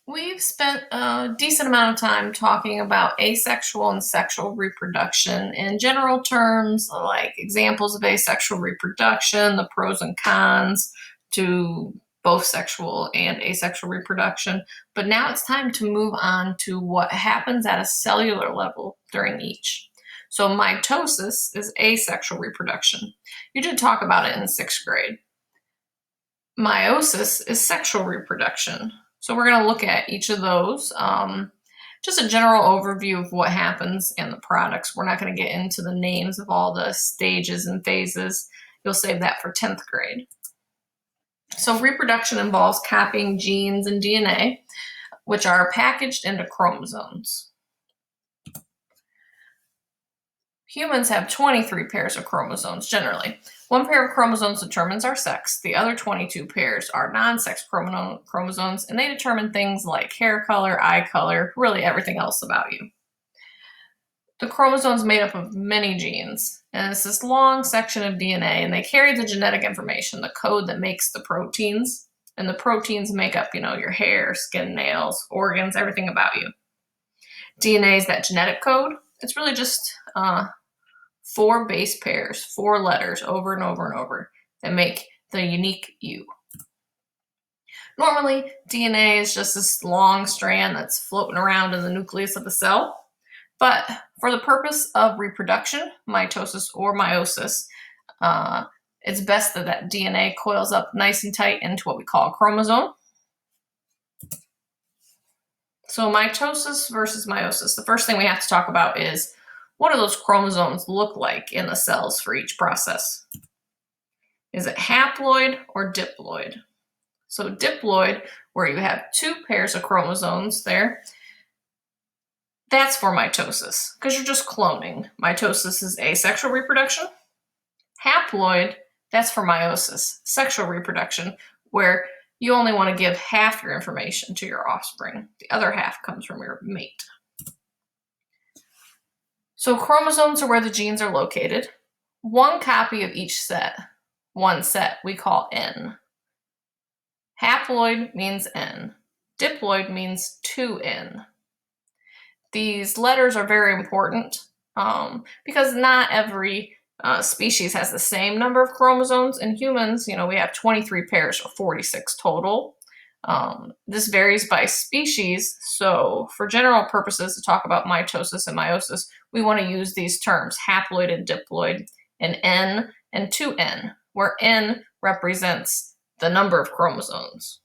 We've spent a decent amount of time talking about asexual and sexual reproduction in general terms, like examples of asexual reproduction, the pros and cons to both sexual and asexual reproduction. But now it's time to move on to what happens at a cellular level during each. So mitosis is asexual reproduction. You did talk about it in sixth grade. Meiosis is sexual reproduction. So we're going to look at each of those. Just a general overview of what happens in the products. We're not going to get into the names of all the stages and phases. You'll save that for 10th grade. So reproduction involves copying genes and DNA, which are packaged into chromosomes. Humans have 23 pairs of chromosomes generally. One pair of chromosomes determines our sex. The other 22 pairs are non-sex chromosomes, and they determine things like hair color, eye color, really everything else about you. The chromosome is made up of many genes, and it's this long section of DNA, and they carry the genetic information, the code that makes the proteins, and the proteins make up, your hair, skin, nails, organs, everything about you. DNA is that genetic code. It's really just 4 base pairs, 4 letters over and over and over that make the unique you. Normally, DNA is just this long strand that's floating around in the nucleus of the cell. But for the purpose of reproduction, mitosis or meiosis, it's best that DNA coils up nice and tight into what we call a chromosome. So mitosis versus meiosis. The first thing we have to talk about is what do those chromosomes look like in the cells for each process? Is it haploid or diploid? So diploid, where you have 2 pairs of chromosomes there, that's for mitosis, because you're just cloning. Mitosis is asexual reproduction. Haploid, that's for meiosis, sexual reproduction, where you only want to give half your information to your offspring. The other half comes from your mate. So chromosomes are where the genes are located. One copy of each set, one set, we call N. Haploid means N. Diploid means 2N. These letters are very important because not every species has the same number of chromosomes. In humans, we have 23 pairs or 46 total. This varies by species, so for general purposes to talk about mitosis and meiosis, we want to use these terms, haploid and diploid, and N and 2N, where N represents the number of chromosomes.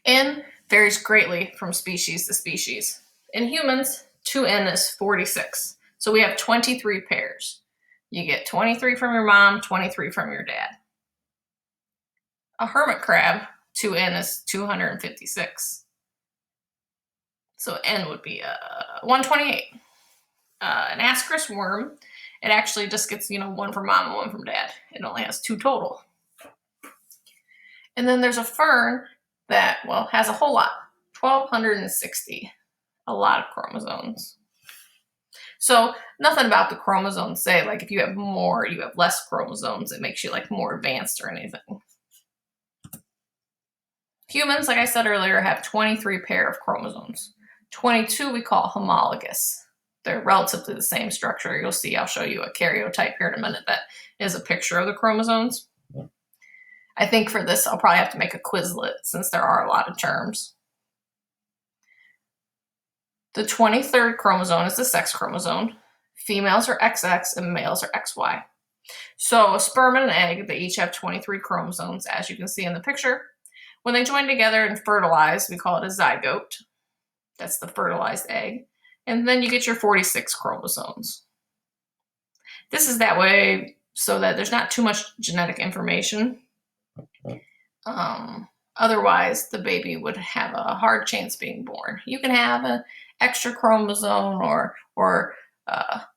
N varies greatly from species to species. In humans, 2N is 46, so we have 23 pairs. You get 23 from your mom, 23 from your dad. A hermit crab, 2N is 256. So N would be 128. An ascaris worm, it actually just gets, one from mom and one from dad. It only has 2 total. And then there's a fern that, has a whole lot, 1,260, a lot of chromosomes. So nothing about the chromosomes say, if you have more, you have less chromosomes, it makes you, more advanced or anything. Humans, like I said earlier, have 23 pair of chromosomes. 22 we call homologous. They're relatively the same structure. You'll see, I'll show you a karyotype here in a minute that is a picture of the chromosomes. I think for this, I'll probably have to make a Quizlet since there are a lot of terms. The 23rd chromosome is the sex chromosome. Females are XX and males are XY. So a sperm and an egg, they each have 23 chromosomes, as you can see in the picture. When they join together and fertilize, we call it a zygote. That's the fertilized egg. And then you get your 46 chromosomes. This is that way so that there's not too much genetic information. Otherwise, the baby would have a hard chance being born. You can have an extra chromosome or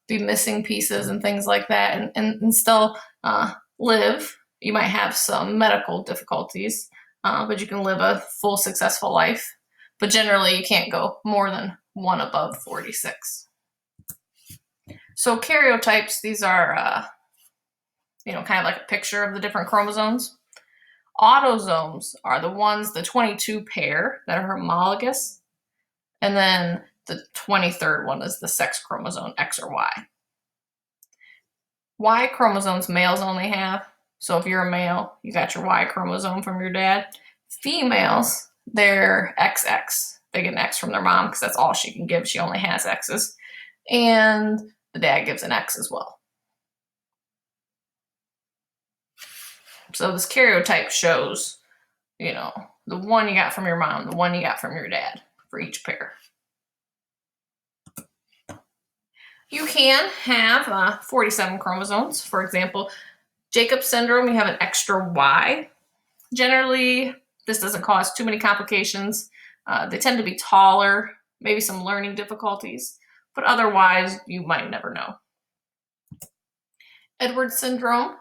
be missing pieces and things like that and still live. You might have some medical difficulties, but you can live a full, successful life. But generally, you can't go more than one above 46. So karyotypes, these are, kind of like a picture of the different chromosomes. Autosomes are the ones, the 22 pair that are homologous, and then the 23rd one is the sex chromosome, X or Y. Y chromosomes males only have. So if you're a male, you got your Y chromosome from your dad. Females, they're XX. They get an X from their mom because that's all she can give. She only has X's. And the dad gives an X as well. So this karyotype shows, you know, the one you got from your mom, the one you got from your dad for each pair. You can have 47 chromosomes. For example, Jacob's syndrome, you have an extra Y. Generally, this doesn't cause too many complications. They tend to be taller, maybe some learning difficulties, but otherwise, you might never know. Edwards syndrome,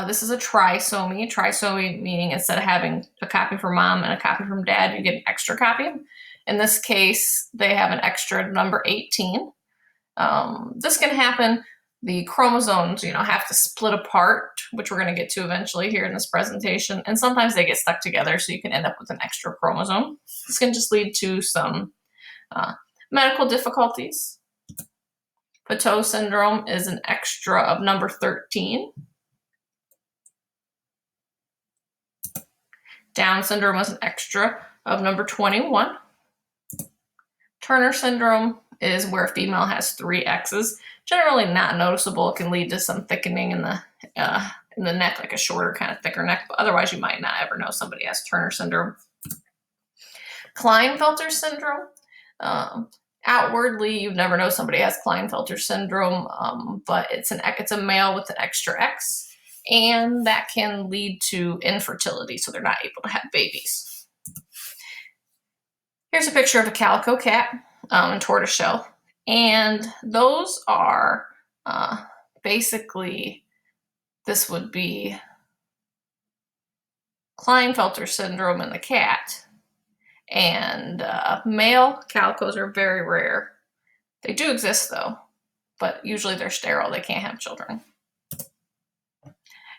this is a trisomy. Trisomy meaning instead of having a copy from mom and a copy from dad, you get an extra copy. In this case, they have an extra number 18. This can happen. The chromosomes, have to split apart, which we're going to get to eventually here in this presentation. And sometimes they get stuck together, so you can end up with an extra chromosome. This can just lead to some medical difficulties. Mitosis syndrome is an extra of number 13. Down syndrome is an extra of number 21. Turner syndrome is where a female has 3 X's. Generally not noticeable. It can lead to some thickening in the neck, like a shorter, kind of thicker neck, but otherwise you might not ever know somebody has Turner syndrome. Klinefelter syndrome. Outwardly, you'd never know somebody has Klinefelter syndrome, but it's a male with an extra X, and that can lead to infertility, so they're not able to have babies. Here's a picture of a calico cat and tortoiseshell, and those are basically, this would be Klinefelter syndrome in the cat. And male calicos are very rare. They do exist though, but usually they're sterile. They can't have children.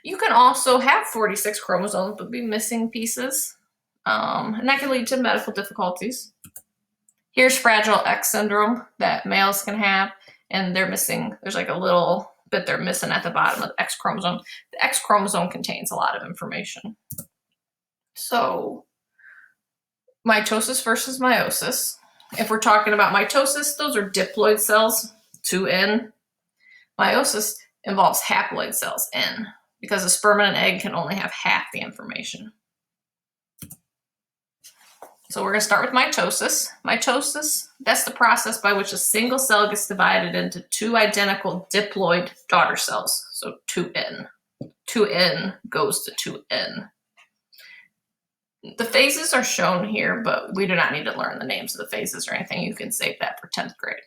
You can also have 46 chromosomes but be missing pieces, and that can lead to medical difficulties. Here's Fragile X syndrome that males can have, and they're missing, there's like a little bit they're missing at the bottom of the X chromosome. The X chromosome contains a lot of information. So, mitosis versus meiosis. If we're talking about mitosis, those are diploid cells, 2N. Meiosis involves haploid cells, N, because a sperm and an egg can only have half the information. So we're going to start with mitosis. Mitosis, that's the process by which a single cell gets divided into 2 identical diploid daughter cells, so 2N. 2N goes to 2N. The phases are shown here, but we do not need to learn the names of the phases or anything. You can save that for 10th grade.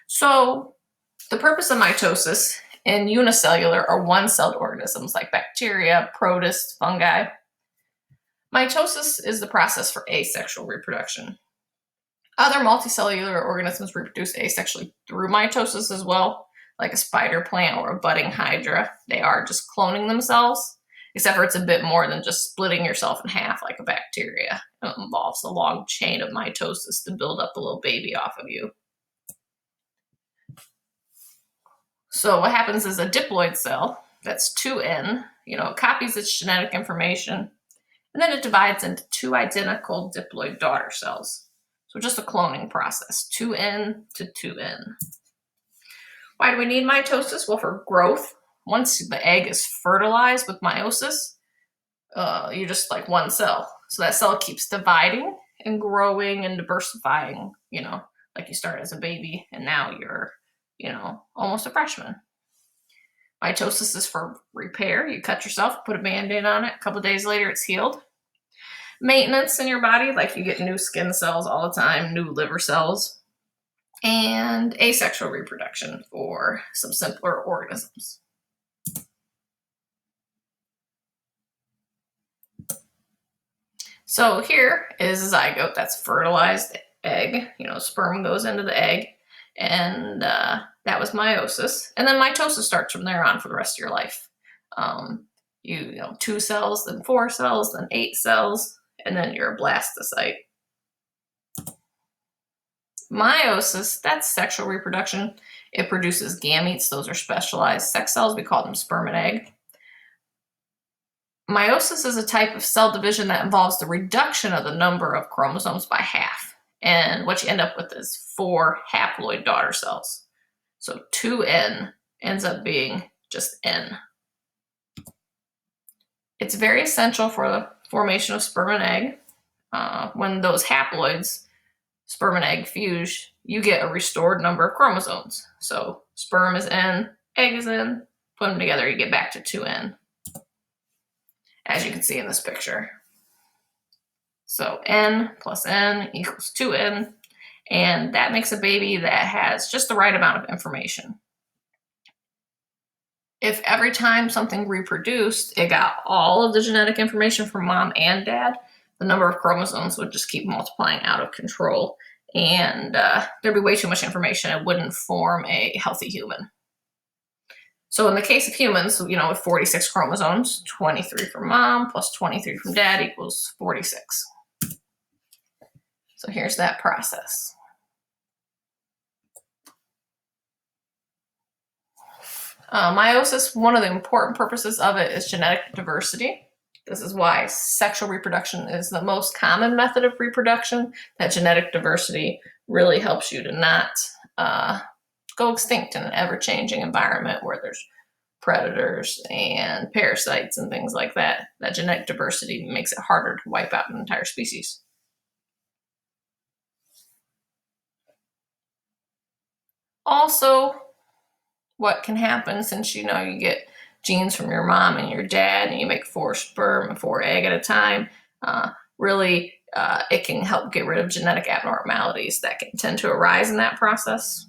So the purpose of mitosis in unicellular or one-celled organisms like bacteria, protists, fungi. Mitosis is the process for asexual reproduction. Other multicellular organisms reproduce asexually through mitosis as well, like a spider plant or a budding hydra. They are just cloning themselves, except for it's a bit more than just splitting yourself in half like a bacteria. It involves a long chain of mitosis to build up a little baby off of you. So what happens is a diploid cell, that's 2N, copies its genetic information, and then it divides into 2 identical diploid daughter cells. So just a cloning process, 2N to 2N. Why do we need mitosis? Well, for growth. Once the egg is fertilized with meiosis, you're just like one cell. So that cell keeps dividing and growing and diversifying, like you start as a baby and now you're, almost a freshman. Mitosis is for repair. You cut yourself, put a Band-Aid on it. A couple days later, it's healed. Maintenance in your body, like you get new skin cells all the time, new liver cells. And asexual reproduction for some simpler organisms. So here is a zygote, that's fertilized egg. Sperm goes into the egg, and that was meiosis. And then mitosis starts from there on for the rest of your life. You know, 2 cells, then 4 cells, then 8 cells, and then you're a blastocyte. Meiosis, that's sexual reproduction. It produces gametes. Those are specialized sex cells. We call them sperm and egg. Meiosis is a type of cell division that involves the reduction of the number of chromosomes by half. And what you end up with is 4 haploid daughter cells. So 2N ends up being just N. It's very essential for the formation of sperm and egg. When those haploids, sperm and egg, fuse, you get a restored number of chromosomes. So sperm is N, egg is N, put them together, you get back to 2N, as you can see in this picture. So N plus N equals 2N, and that makes a baby that has just the right amount of information. If every time something reproduced, it got all of the genetic information from mom and dad, the number of chromosomes would just keep multiplying out of control, and there'd be way too much information. It wouldn't form a healthy human. So in the case of humans, you know, with 46 chromosomes, 23 from mom plus 23 from dad equals 46. So here's that process. Meiosis, one of the important purposes of it is genetic diversity. This is why sexual reproduction is the most common method of reproduction. That genetic diversity really helps you to not go extinct in an ever-changing environment where there's predators and parasites and things like that. That genetic diversity makes it harder to wipe out an entire species. Also, what can happen, since you know you get genes from your mom and your dad and you make 4 sperm and 4 egg at a time, it can help get rid of genetic abnormalities that can tend to arise in that process.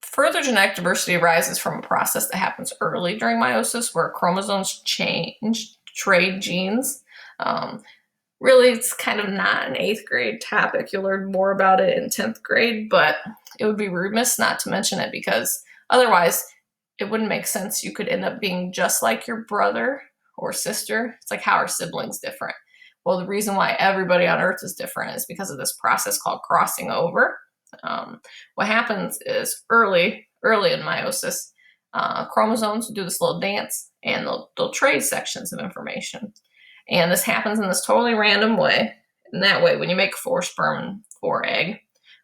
Further genetic diversity arises from a process that happens early during meiosis where chromosomes change, trade genes. Really, it's kind of not an 8th grade topic. You'll learn more about it in 10th grade, but it would be remiss not to mention it because otherwise it wouldn't make sense. You could end up being just like your brother or sister. It's like, how are siblings different? Well, the reason why everybody on Earth is different is because of this process called crossing over. What happens is early in meiosis, chromosomes do this little dance and they'll trade sections of information. And this happens in this totally random way. And that way, when you make 4 sperm and 4 egg,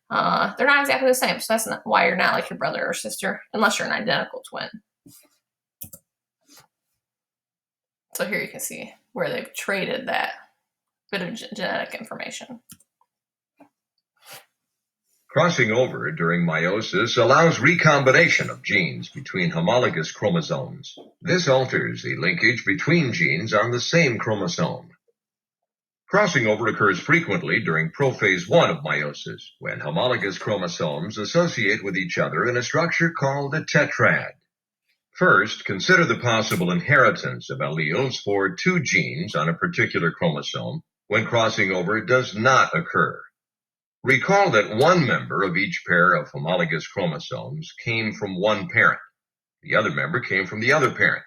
they're not exactly the same. So that's not why you're not like your brother or sister, unless you're an identical twin. So here you can see where they've traded that bit of genetic information. Crossing over during meiosis allows recombination of genes between homologous chromosomes. This alters the linkage between genes on the same chromosome. Crossing over occurs frequently during prophase 1 of meiosis, when homologous chromosomes associate with each other in a structure called a tetrad. First, consider the possible inheritance of alleles for 2 genes on a particular chromosome when crossing over does not occur. Recall that one member of each pair of homologous chromosomes came from one parent. The other member came from the other parent.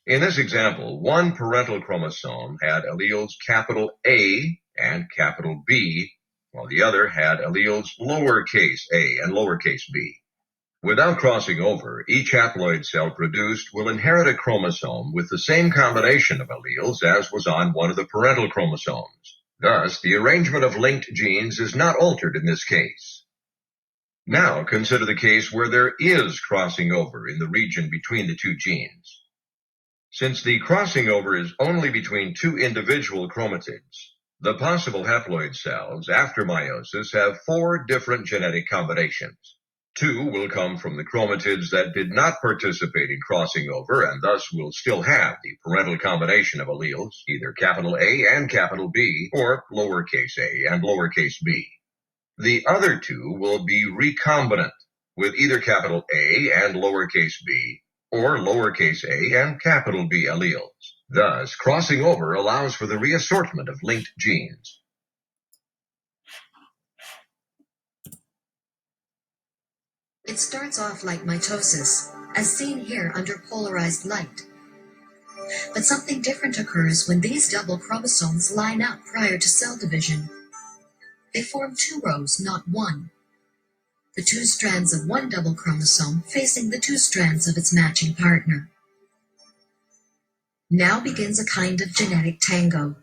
In this example, one parental chromosome had alleles capital A and capital B, while the other had alleles lowercase a and lowercase b. Without crossing over, each haploid cell produced will inherit a chromosome with the same combination of alleles as was on one of the parental chromosomes. Thus, the arrangement of linked genes is not altered in this case. Now, consider the case where there is crossing over in the region between the 2 genes. Since the crossing over is only between 2 individual chromatids, the possible haploid cells after meiosis have 4 different genetic combinations. 2 will come from the chromatids that did not participate in crossing over and thus will still have the parental combination of alleles, either capital A and capital B, or lowercase a and lowercase b. The other 2 will be recombinant, with either capital A and lowercase b, or lowercase a and capital B alleles. Thus, crossing over allows for the reassortment of linked genes. It starts off like mitosis. as seen here under polarized light. But something different occurs when these double chromosomes line up prior to cell division. They form two rows, not one. The two strands of one double chromosome facing the two strands of its matching partner. Now begins a kind of genetic tango.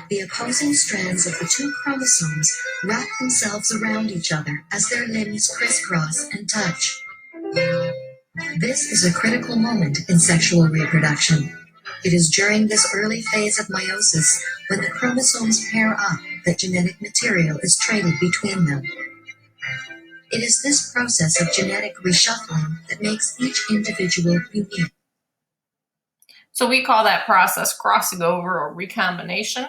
The opposing strands of the two chromosomes wrap themselves around each other as their limbs crisscross and touch. This is a critical moment in sexual reproduction. It is during this early phase of meiosis, when the chromosomes pair up, that genetic material is traded between them. It is this process of genetic reshuffling that makes each individual unique. So we call that process crossing over or recombination,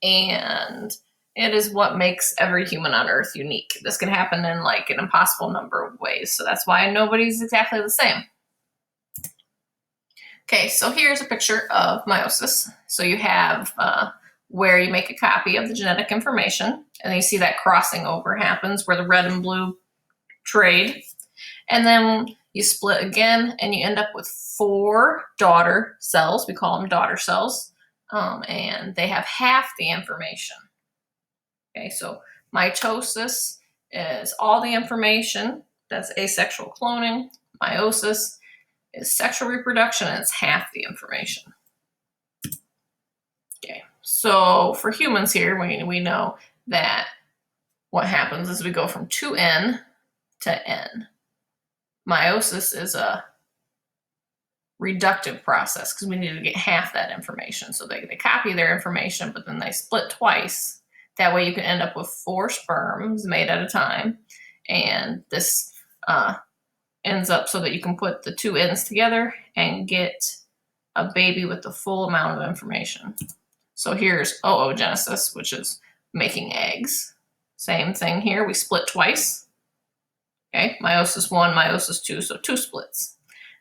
and it is what makes every human on Earth unique. This can happen in like an impossible number of ways, so that's why nobody's exactly the same. Okay, so here's a picture of meiosis. So you have where you make a copy of the genetic information, and you see that crossing over happens where the red and blue trade, and then you split again, and you end up with 4 daughter cells. We call them daughter cells, and they have half the information. Okay, so mitosis is all the information. That's asexual cloning. Meiosis is sexual reproduction, and it's half the information. Okay, so for humans here, we know that what happens is we go from 2N to N. Meiosis is a reductive process because we need to get half that information. So they copy their information, but then they split twice. That way you can end up with 4 sperms made at a time. And this ends up so that you can put the 2 ends together and get a baby with the full amount of information. So here's oogenesis, which is making eggs. Same thing here, we split twice. Okay, meiosis 1, meiosis 2, so 2 splits.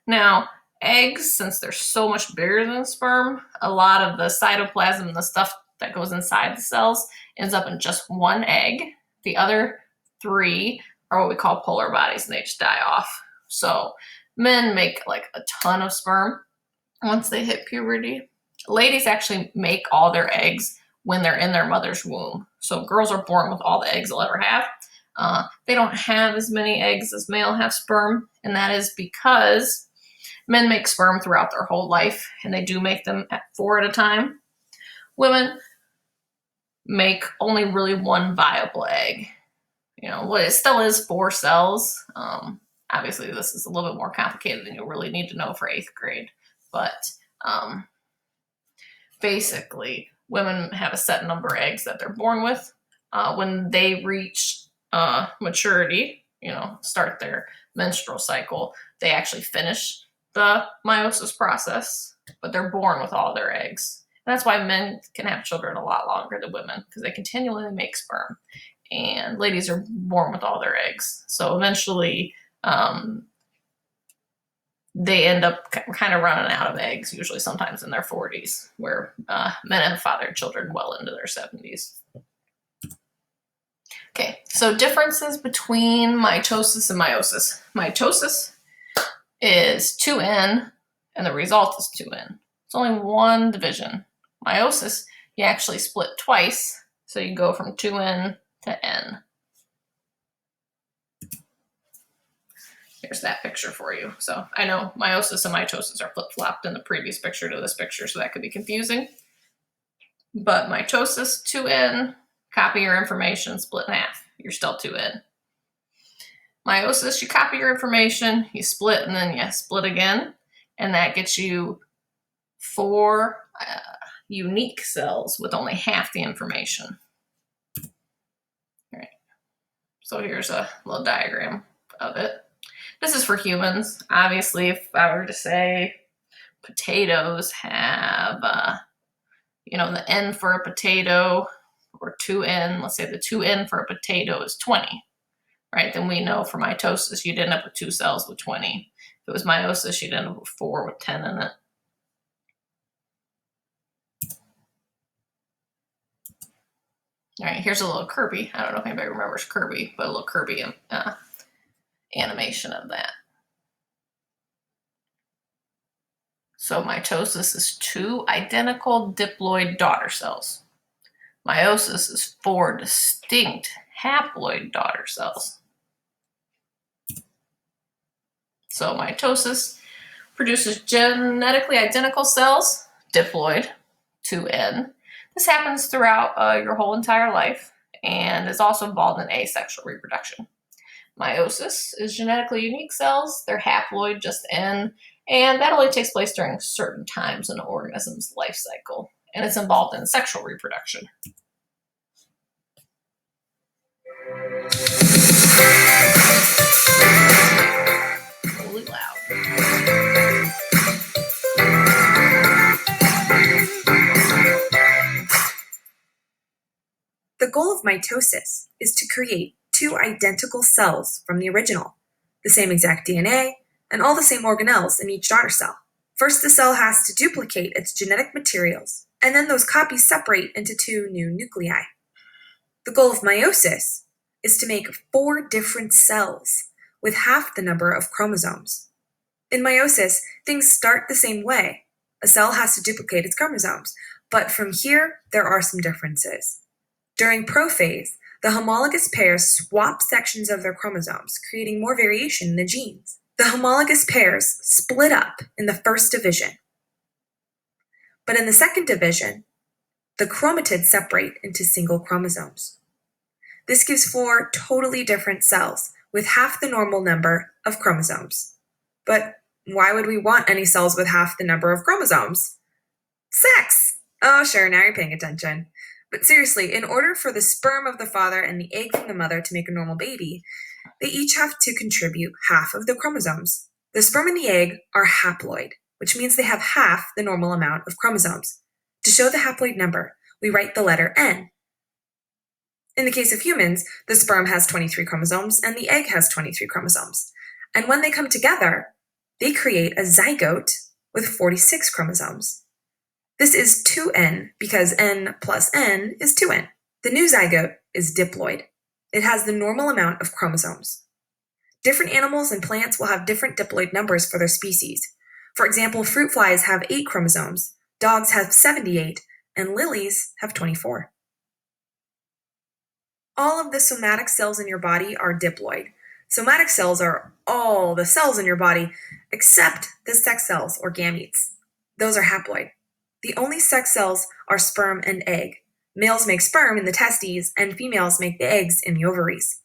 Now, eggs, since they're so much bigger than sperm, a lot of the cytoplasm and the stuff that goes inside the cells ends up in just 1 egg. The other 3 are what we call polar bodies, and they just die off. So men make like a ton of sperm once they hit puberty. Ladies actually make all their eggs when they're in their mother's womb. So girls are born with all the eggs they'll ever have. They don't have as many eggs as male have sperm, and that is because men make sperm throughout their whole life, and they do make them at 4 at a time. Women make only really 1 viable egg. You know, well, it still is 4 cells. Obviously, this is a little bit more complicated than you'll really need to know for 8th grade, but basically, women have a set number of eggs that they're born with. When they reach maturity, you know, start their menstrual cycle, they actually finish the meiosis process, but they're born with all their eggs. And that's why men can have children a lot longer than women, because they continually make sperm. And ladies are born with all their eggs. So eventually, they end up kind of running out of eggs, usually sometimes in their 40s, where men have fathered children well into their 70s. Okay, so differences between mitosis and meiosis. Mitosis is 2N, and the result is 2N. It's only 1 division. Meiosis, you actually split twice, so you go from 2N to N. Here's that picture for you. So I know meiosis and mitosis are flip-flopped in the previous picture to this picture, so that could be confusing. But mitosis, 2N, copy your information, split in half. You're still 2N. Meiosis, you copy your information, you split, and then you split again. And that gets you 4 unique cells with only half the information. All right. So here's a little diagram of it. This is for humans. Obviously, if I were to say potatoes have, the N for a potato, or 2N, let's say the 2N for a potato is 20, right? Then we know for mitosis, you'd end up with 2 cells with 20. If it was meiosis, you'd end up with 4 with 10 in it. All right, here's a little Kirby. I don't know if anybody remembers Kirby, but a little Kirby animation of that. So mitosis is 2 identical diploid daughter cells. Meiosis is 4 distinct haploid daughter cells. So mitosis produces genetically identical cells, diploid, 2N. This happens throughout your whole entire life and is also involved in asexual reproduction. Meiosis is genetically unique cells. They're haploid, just N, and that only takes place during certain times in an organism's life cycle, and it's involved in sexual reproduction. Really loud. The goal of mitosis is to create 2 identical cells from the original, the same exact DNA, and all the same organelles in each daughter cell. First, the cell has to duplicate its genetic materials, and then those copies separate into 2 new nuclei. The goal of meiosis is to make 4 different cells with half the number of chromosomes. In meiosis, things start the same way. A cell has to duplicate its chromosomes, but from here, there are some differences. During prophase, the homologous pairs swap sections of their chromosomes, creating more variation in the genes. The homologous pairs split up in the first division. But in the second division, the chromatids separate into single chromosomes. This gives 4 totally different cells with half the normal number of chromosomes. But why would we want any cells with half the number of chromosomes? Sex! Oh, sure, now you're paying attention. But seriously, in order for the sperm of the father and the egg from the mother to make a normal baby, they each have to contribute half of the chromosomes. The sperm and the egg are haploid, which means they have half the normal amount of chromosomes. To show the haploid number, we write the letter N. In the case of humans, the sperm has 23 chromosomes and the egg has 23 chromosomes. And when they come together, they create a zygote with 46 chromosomes. This is 2N because N plus N is 2N. The new zygote is diploid. It has the normal amount of chromosomes. Different animals and plants will have different diploid numbers for their species. For example, fruit flies have 8 chromosomes, dogs have 78, and lilies have 24. All of the somatic cells in your body are diploid. Somatic cells are all the cells in your body except the sex cells or gametes. Those are haploid. The only sex cells are sperm and egg. Males make sperm in the testes, and females make the eggs in the ovaries.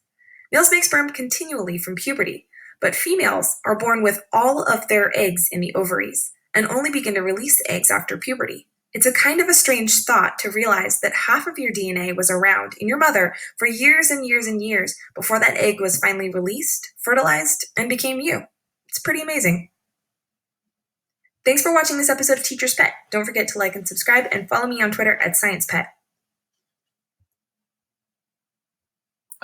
Males make sperm continually from puberty, but females are born with all of their eggs in the ovaries and only begin to release the eggs after puberty. It's a kind of a strange thought to realize that half of your DNA was around in your mother for years and years and years before that egg was finally released, fertilized, and became you. It's pretty amazing. Thanks for watching this episode of Teacher's Pet. Don't forget to like and subscribe and follow me on Twitter at SciencePet.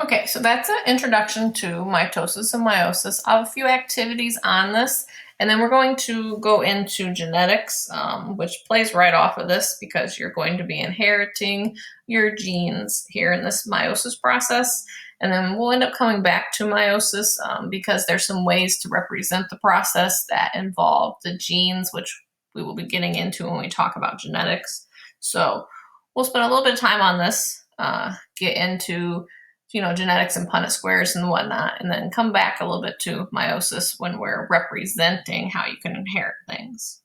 Okay, so that's an introduction to mitosis and meiosis. I have a few activities on this, and then we're going to go into genetics, which plays right off of this because you're going to be inheriting your genes here in this meiosis process. And then we'll end up coming back to meiosis because there's some ways to represent the process that involve the genes, which we will be getting into when we talk about genetics. So we'll spend a little bit of time on this, get into genetics and Punnett squares and whatnot, and then come back a little bit to meiosis when we're representing how you can inherit things.